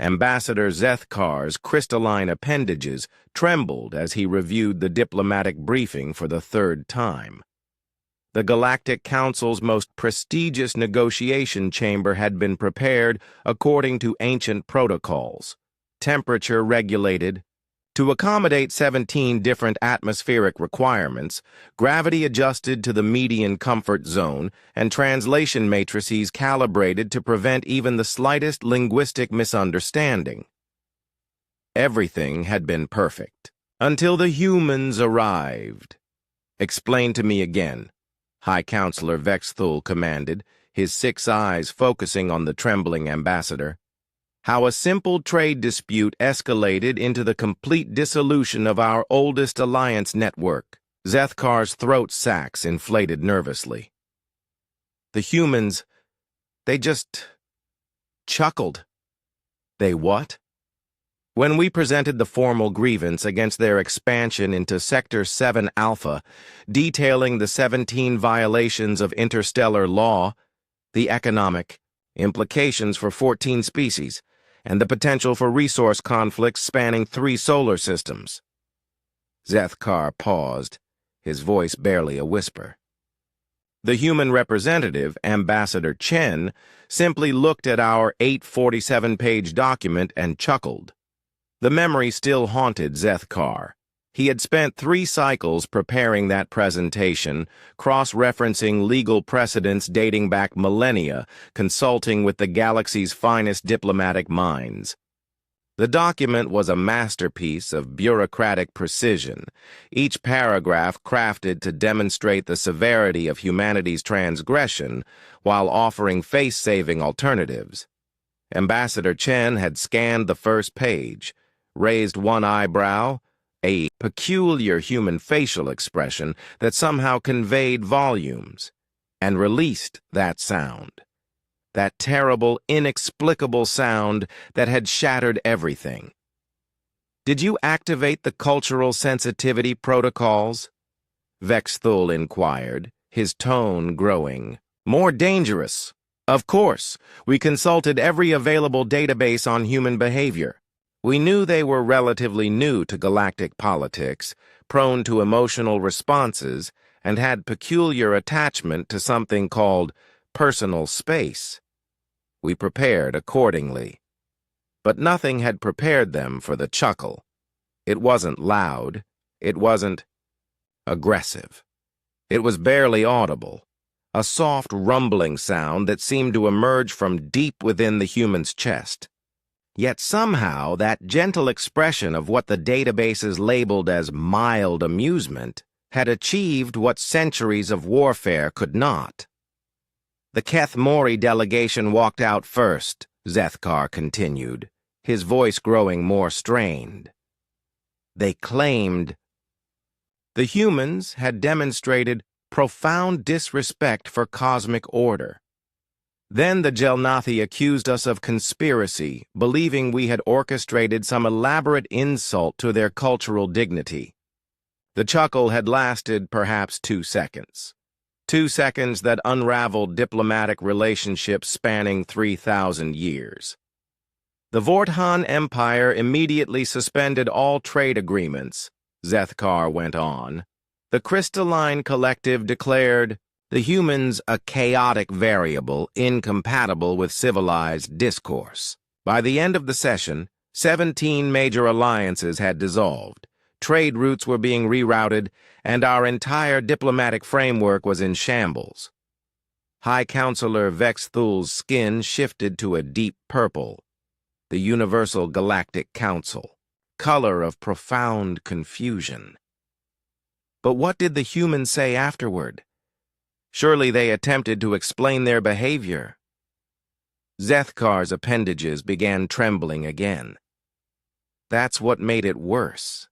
Ambassador Zethkar's crystalline appendages trembled as he reviewed the diplomatic briefing for the third time. The Galactic Council's most prestigious negotiation chamber had been prepared according to ancient protocols, temperature regulated. To accommodate 17 different atmospheric requirements, gravity adjusted to the median comfort zone, and translation matrices calibrated to prevent even the slightest linguistic misunderstanding. Everything had been perfect, until the humans arrived. "Explain to me again," High Counselor Vexthul commanded, his 6 eyes focusing on the trembling ambassador. "How a simple trade dispute escalated into the complete dissolution of our oldest alliance network." Zethkar's throat sacs inflated nervously. "The humans, they just chuckled." "They what?" "When we presented the formal grievance against their expansion into Sector 7 Alpha, detailing the 17 violations of interstellar law, the economic implications for 14 species, and the potential for resource conflicts spanning 3 solar systems." Zethkar paused, his voice barely a whisper. The human representative, Ambassador Chen, simply looked at our 847-page document and chuckled. The memory still haunted Zethkar. He had spent 3 cycles preparing that presentation, cross-referencing legal precedents dating back millennia, consulting with the galaxy's finest diplomatic minds. The document was a masterpiece of bureaucratic precision, each paragraph crafted to demonstrate the severity of humanity's transgression while offering face-saving alternatives. Ambassador Chen had scanned the first page, raised one eyebrow, a peculiar human facial expression that somehow conveyed volumes, and released that sound. That terrible, inexplicable sound that had shattered everything. "Did you activate the cultural sensitivity protocols?" Vexthul inquired, his tone growing. "More dangerous. Of course, we consulted every available database on human behavior. We knew they were relatively new to galactic politics, prone to emotional responses, and had peculiar attachment to something called personal space. We prepared accordingly. But nothing had prepared them for the chuckle. It wasn't loud. It wasn't aggressive. It was barely audible, a soft rumbling sound that seemed to emerge from deep within the human's chest. Yet somehow that gentle expression of what the databases labeled as mild amusement had achieved what centuries of warfare could not. "The Keth Mori delegation walked out first," Zethkar continued, his voice growing more strained. "They claimed the humans had demonstrated profound disrespect for cosmic order. Then the Gelnathi accused us of conspiracy, believing we had orchestrated some elaborate insult to their cultural dignity. The chuckle had lasted perhaps 2 seconds. 2 seconds that unraveled diplomatic relationships spanning 3,000 years. The Vorthan Empire immediately suspended all trade agreements," Zethkar went on. "The Crystalline Collective declared the humans a chaotic variable incompatible with civilized discourse. By the end of the session, 17 major alliances had dissolved, trade routes were being rerouted, and our entire diplomatic framework was in shambles." High Counselor Vexthul's skin shifted to a deep purple, the Universal Galactic Council, color of profound confusion. But what did the humans say afterward? Surely they attempted to explain their behavior. Zethkar's appendages began trembling again. That's what made it worse.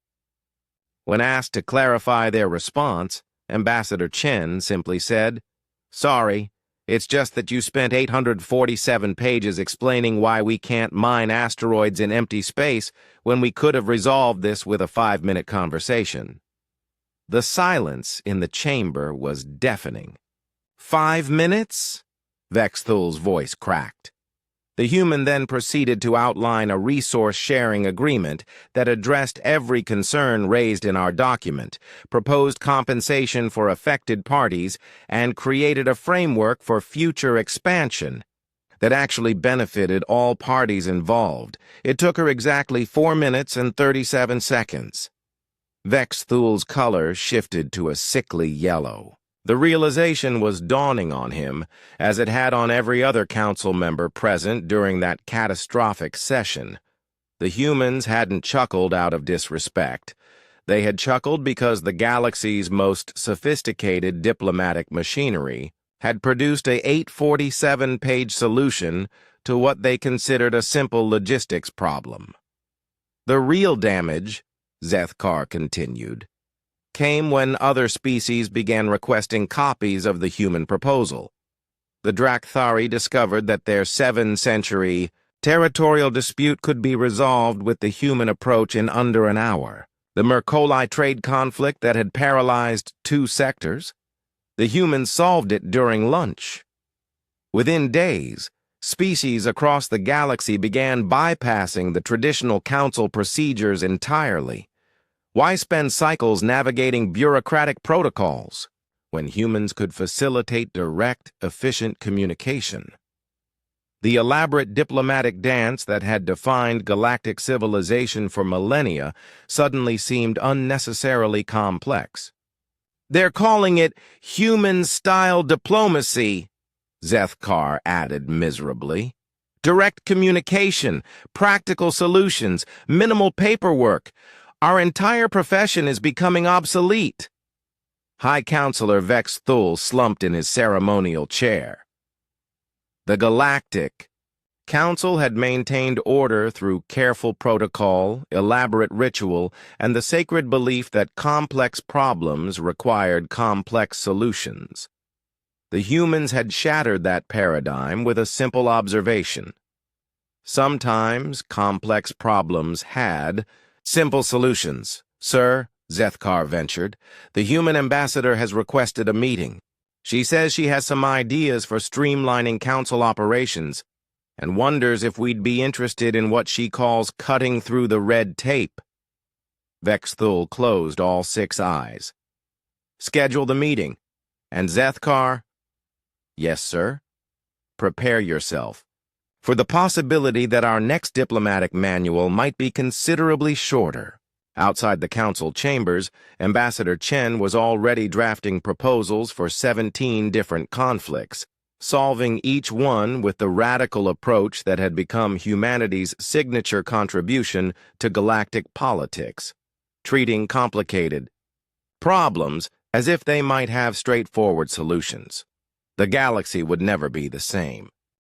When asked to clarify their response, Ambassador Chen simply said, "Sorry, it's just that you spent 847 pages explaining why we can't mine asteroids in empty space when we could have resolved this with a 5-minute conversation." The silence in the chamber was deafening. 5 minutes? Vexthul's voice cracked. The human then proceeded to outline a resource-sharing agreement that addressed every concern raised in our document, proposed compensation for affected parties, and created a framework for future expansion that actually benefited all parties involved. It took her exactly 4 minutes and 37 seconds. Vex Thul's color shifted to a sickly yellow. The realization was dawning on him, as it had on every other council member present during that catastrophic session. The humans hadn't chuckled out of disrespect. They had chuckled because the galaxy's most sophisticated diplomatic machinery had produced a 847-page solution to what they considered a simple logistics problem. The real damage, Zethkar continued, came when other species began requesting copies of the human proposal. The Drakthari discovered that their 7th-century territorial dispute could be resolved with the human approach in under an hour. The Mercoli trade conflict that had paralyzed 2 sectors, the humans solved it during lunch. Within days, species across the galaxy began bypassing the traditional council procedures entirely. Why spend cycles navigating bureaucratic protocols when humans could facilitate direct, efficient communication? The elaborate diplomatic dance that had defined galactic civilization for millennia suddenly seemed unnecessarily complex. "They're calling it human-style diplomacy," Zethkar added miserably. "Direct communication, practical solutions, minimal paperwork. Our entire profession is becoming obsolete." High Counselor Vex Thul slumped in his ceremonial chair. The Galactic Council had maintained order through careful protocol, elaborate ritual, and the sacred belief that complex problems required complex solutions. The humans had shattered that paradigm with a simple observation. Sometimes complex problems had simple solutions. "Sir," Zethkar ventured, "the human ambassador has requested a meeting. She says she has some ideas for streamlining council operations and wonders if we'd be interested in what she calls cutting through the red tape." Vex Thul closed all 6 eyes. "Schedule the meeting. And Zethkar?" "Yes, sir." "Prepare yourself for the possibility that our next diplomatic manual might be considerably shorter." Outside the council chambers, Ambassador Chen was already drafting proposals for 17 different conflicts, solving each one with the radical approach that had become humanity's signature contribution to galactic politics, treating complicated problems as if they might have straightforward solutions. The galaxy would never be the same.